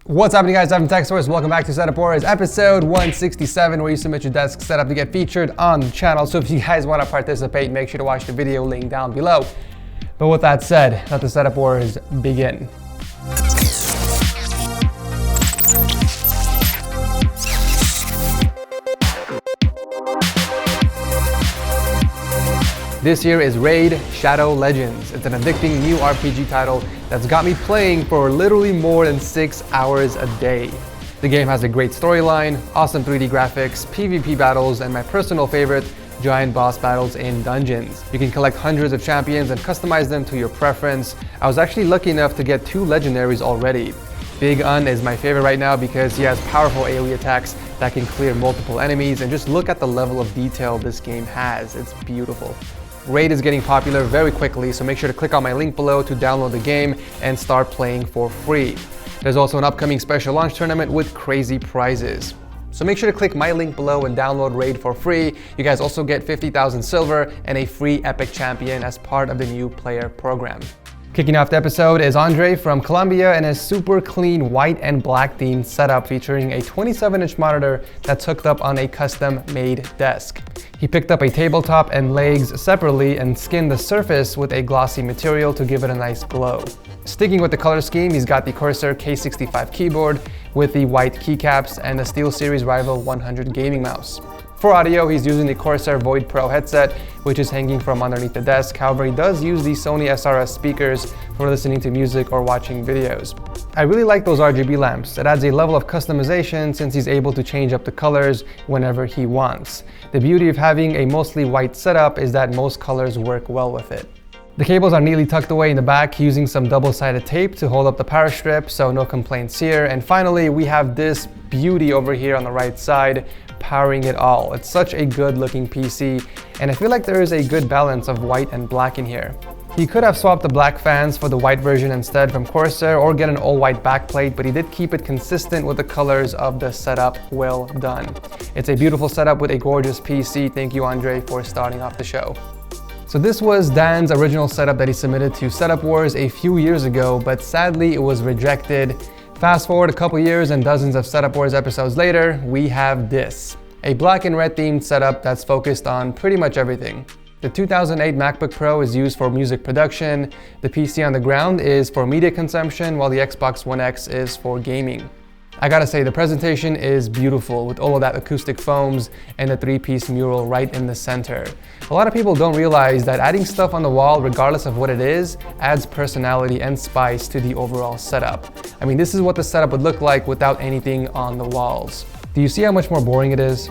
What's happening, guys? I'm TechSource. Welcome back to Setup Wars episode 167, where you submit your desk setup to get featured on the channel. So if you guys want to participate, make sure to watch the video link down below. But with that said, let the Setup Wars begin. This here is Raid Shadow Legends. It's an addicting new RPG title that's got me playing for literally more than 6 hours a day. The game has a great storyline, awesome 3D graphics, PvP battles, and my personal favorite, giant boss battles in dungeons. You can collect hundreds of champions and customize them to your preference. I was actually lucky enough to get 2 legendaries already. Big Un is my favorite right now because he has powerful AoE attacks that can clear multiple enemies, and just look at the level of detail this game has. It's beautiful. Raid is getting popular very quickly, so make sure to click on my link below to download the game and start playing for free. There's also an upcoming special launch tournament with crazy prizes. So make sure to click my link below and download Raid for free. You guys also get 50,000 silver and a free epic champion as part of the new player program. Kicking off the episode is Andre from Colombia and his super clean white and black themed setup featuring a 27-inch monitor that's hooked up on a custom-made desk. He picked up a tabletop and legs separately and skinned the surface with a glossy material to give it a nice glow. Sticking with the color scheme, he's got the Corsair K65 keyboard with the white keycaps and the SteelSeries Rival 100 gaming mouse. For audio, he's using the Corsair Void Pro headset, which is hanging from underneath the desk. However, he does use the Sony SRS speakers for listening to music or watching videos. I really like those RGB lamps. It adds a level of customization since he's able to change up the colors whenever he wants. The beauty of having a mostly white setup is that most colors work well with it. The cables are neatly tucked away in the back using some double-sided tape to hold up the power strip, so no complaints here. And finally, we have this beauty over here on the right side, powering it all. It's such a good looking PC, and I feel like there is a good balance of white and black in here. He could have swapped the black fans for the white version instead from Corsair, or get an all-white backplate, but he did keep it consistent with the colors of the setup. Well done. It's a beautiful setup with a gorgeous PC. Thank you, Andre, for starting off the show. So this was Dan's original setup that he submitted to Setup Wars a few years ago, but sadly it was rejected. Fast forward a couple years and dozens of Setup Wars episodes later, we have this. A black and red themed setup that's focused on pretty much everything. The 2008 MacBook Pro is used for music production, the PC on the ground is for media consumption, while the Xbox One X is for gaming. I gotta say, the presentation is beautiful with all of that acoustic foams and the 3-piece mural right in the center. A lot of people don't realize that adding stuff on the wall, regardless of what it is, adds personality and spice to the overall setup. I mean, this is what the setup would look like without anything on the walls. Do you see how much more boring it is?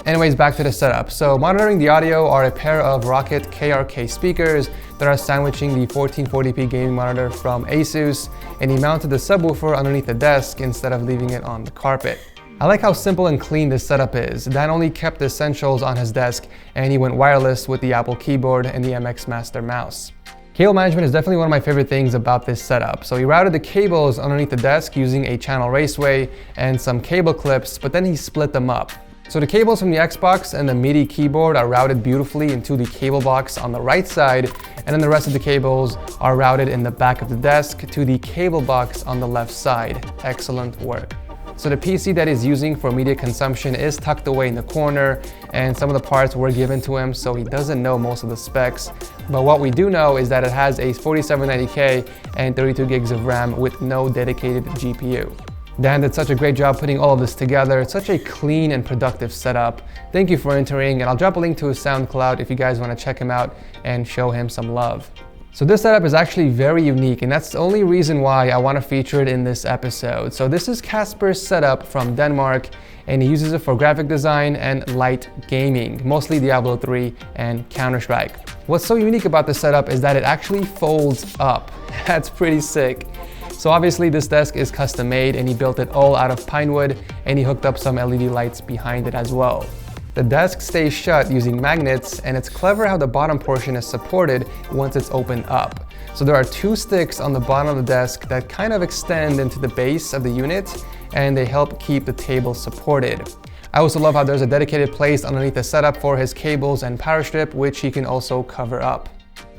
Anyways, back to the setup. So monitoring the audio are a pair of Rocket KRK speakers that are sandwiching the 1440p gaming monitor from ASUS, and he mounted the subwoofer underneath the desk instead of leaving it on the carpet. I like how simple and clean this setup is. Dan only kept the essentials on his desk, and he went wireless with the Apple keyboard and the MX Master mouse. Cable management is definitely one of my favorite things about this setup. So he routed the cables underneath the desk using a channel raceway and some cable clips, but then he split them up. So the cables from the Xbox and the MIDI keyboard are routed beautifully into the cable box on the right side, and then the rest of the cables are routed in the back of the desk to the cable box on the left side. Excellent work. So the PC that he's using for media consumption is tucked away in the corner, and some of the parts were given to him, so he doesn't know most of the specs. But what we do know is that it has a 4790K and 32 gigs of RAM with no dedicated GPU. Dan did such a great job putting all of this together. It's such a clean and productive setup. Thank you for entering, and I'll drop a link to his SoundCloud if you guys want to check him out and show him some love. So this setup is actually very unique, and that's the only reason why I want to feature it in this episode. So this is Casper's setup from Denmark, and he uses it for graphic design and light gaming, mostly Diablo 3 and Counter-Strike. What's so unique about this setup is that it actually folds up. That's pretty sick. So obviously this desk is custom made, and he built it all out of pine wood, and he hooked up some LED lights behind it as well. The desk stays shut using magnets, and it's clever how the bottom portion is supported once it's opened up. So there are 2 sticks on the bottom of the desk that kind of extend into the base of the unit, and they help keep the table supported. I also love how there's a dedicated place underneath the setup for his cables and power strip, which he can also cover up.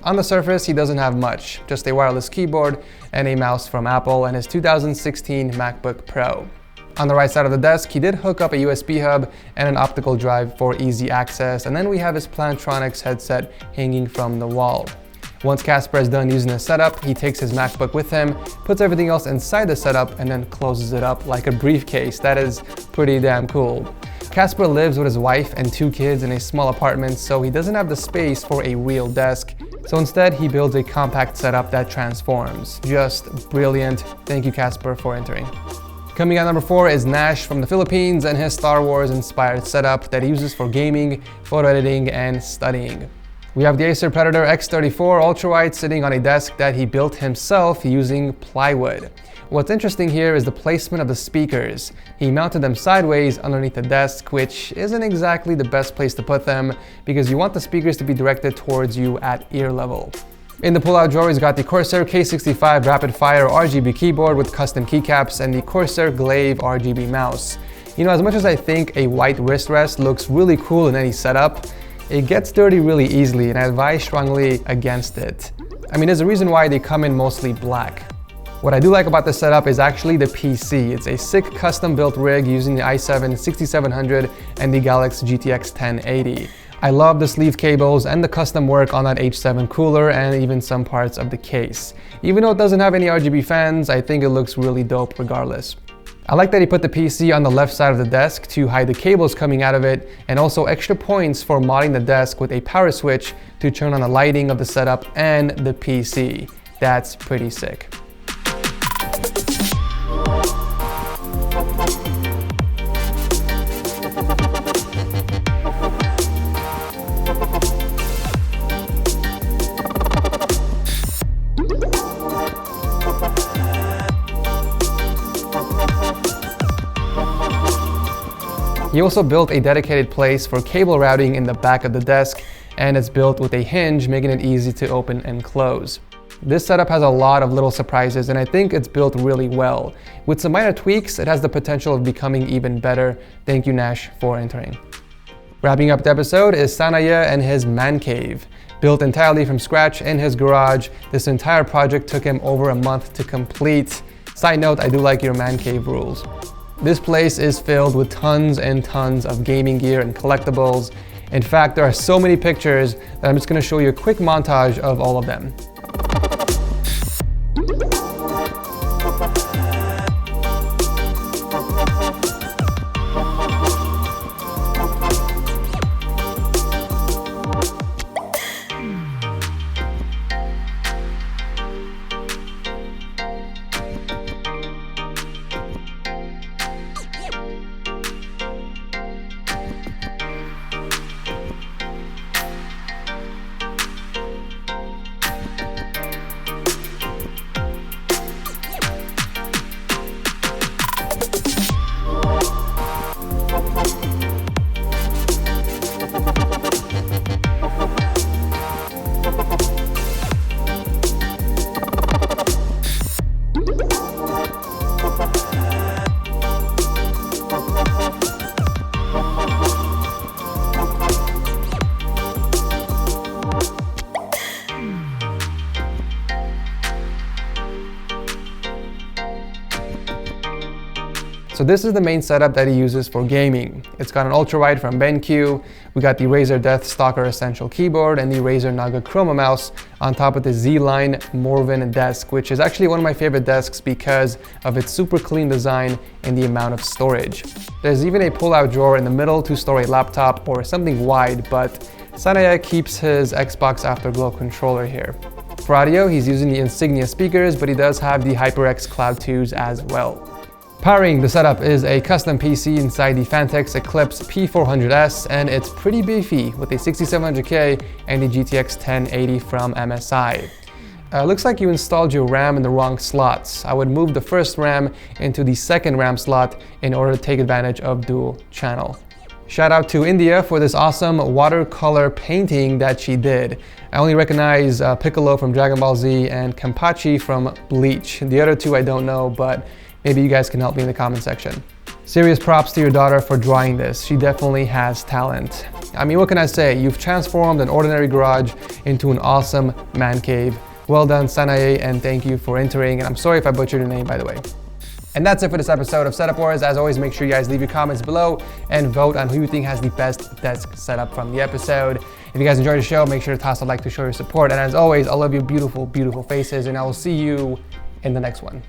On the surface, he doesn't have much, just a wireless keyboard and a mouse from Apple and his 2016 MacBook Pro. On the right side of the desk, he did hook up a USB hub and an optical drive for easy access, and then we have his Plantronics headset hanging from the wall. Once Casper is done using the setup, he takes his MacBook with him, puts everything else inside the setup, and then closes it up like a briefcase. That is pretty damn cool. Casper lives with his wife and 2 kids in a small apartment, so he doesn't have the space for a real desk. So instead, he builds a compact setup that transforms. Just brilliant. Thank you, Casper, for entering. Coming at number 4 is Nash from the Philippines and his Star Wars inspired setup that he uses for gaming, photo editing, and studying. We have the Acer Predator X34 ultrawide sitting on a desk that he built himself using plywood. What's interesting here is the placement of the speakers. He mounted them sideways underneath the desk, which isn't exactly the best place to put them because you want the speakers to be directed towards you at ear level. In the pull-out drawer, he's got the Corsair K65 Rapid Fire RGB keyboard with custom keycaps and the Corsair Glaive RGB mouse. You know, as much as I think a white wrist rest looks really cool in any setup, it gets dirty really easily and I advise strongly against it. I mean, there's a reason why they come in mostly black. What I do like about this setup is actually the PC. It's a sick custom built rig using the i7 6700 and the Galaxy GTX 1080. I love the sleeve cables and the custom work on that H7 cooler and even some parts of the case. Even though it doesn't have any RGB fans, I think it looks really dope regardless. I like that he put the PC on the left side of the desk to hide the cables coming out of it, and also extra points for modding the desk with a power switch to turn on the lighting of the setup and the PC. That's pretty sick. He also built a dedicated place for cable routing in the back of the desk, and it's built with a hinge, making it easy to open and close. This setup has a lot of little surprises, and I think it's built really well. With some minor tweaks, it has the potential of becoming even better. Thank you, Nash, for entering. Wrapping up the episode is Sanaya and his man cave. Built entirely from scratch in his garage, this entire project took him over a month to complete. Side note, I do like your man cave rules. This place is filled with tons and tons of gaming gear and collectibles. In fact, there are so many pictures that I'm just going to show you a quick montage of all of them. So this is the main setup that he uses for gaming. It's got an ultrawide from BenQ, we got the Razer Deathstalker Essential keyboard and the Razer Naga Chroma mouse on top of the Z-Line Morven desk, which is actually one of my favorite desks because of its super clean design and the amount of storage. There's even a pull-out drawer in the middle to store a laptop or something wide, but Sanaya keeps his Xbox Afterglow controller here. For audio, he's using the Insignia speakers, but he does have the HyperX Cloud 2s as well. Powering the setup is a custom PC inside the Phanteks Eclipse P400S, and it's pretty beefy with a 6700K and the GTX 1080 from MSI. Looks like you installed your RAM in the wrong slots. I would move the first RAM into the second RAM slot in order to take advantage of dual channel. Shout out to India for this awesome watercolor painting that she did. I only recognize Piccolo from Dragon Ball Z and Kenpachi from Bleach. The other two I don't know, but maybe you guys can help me in the comment section. Serious props to your daughter for drawing this. She definitely has talent. I mean, what can I say? You've transformed an ordinary garage into an awesome man cave. Well done, Sanae, and thank you for entering. And I'm sorry if I butchered your name, by the way. And that's it for this episode of Setup Wars. As always, make sure you guys leave your comments below and vote on who you think has the best desk setup from the episode. If you guys enjoyed the show, make sure to toss a like to show your support. And as always, I love your beautiful, beautiful faces, and I will see you in the next one.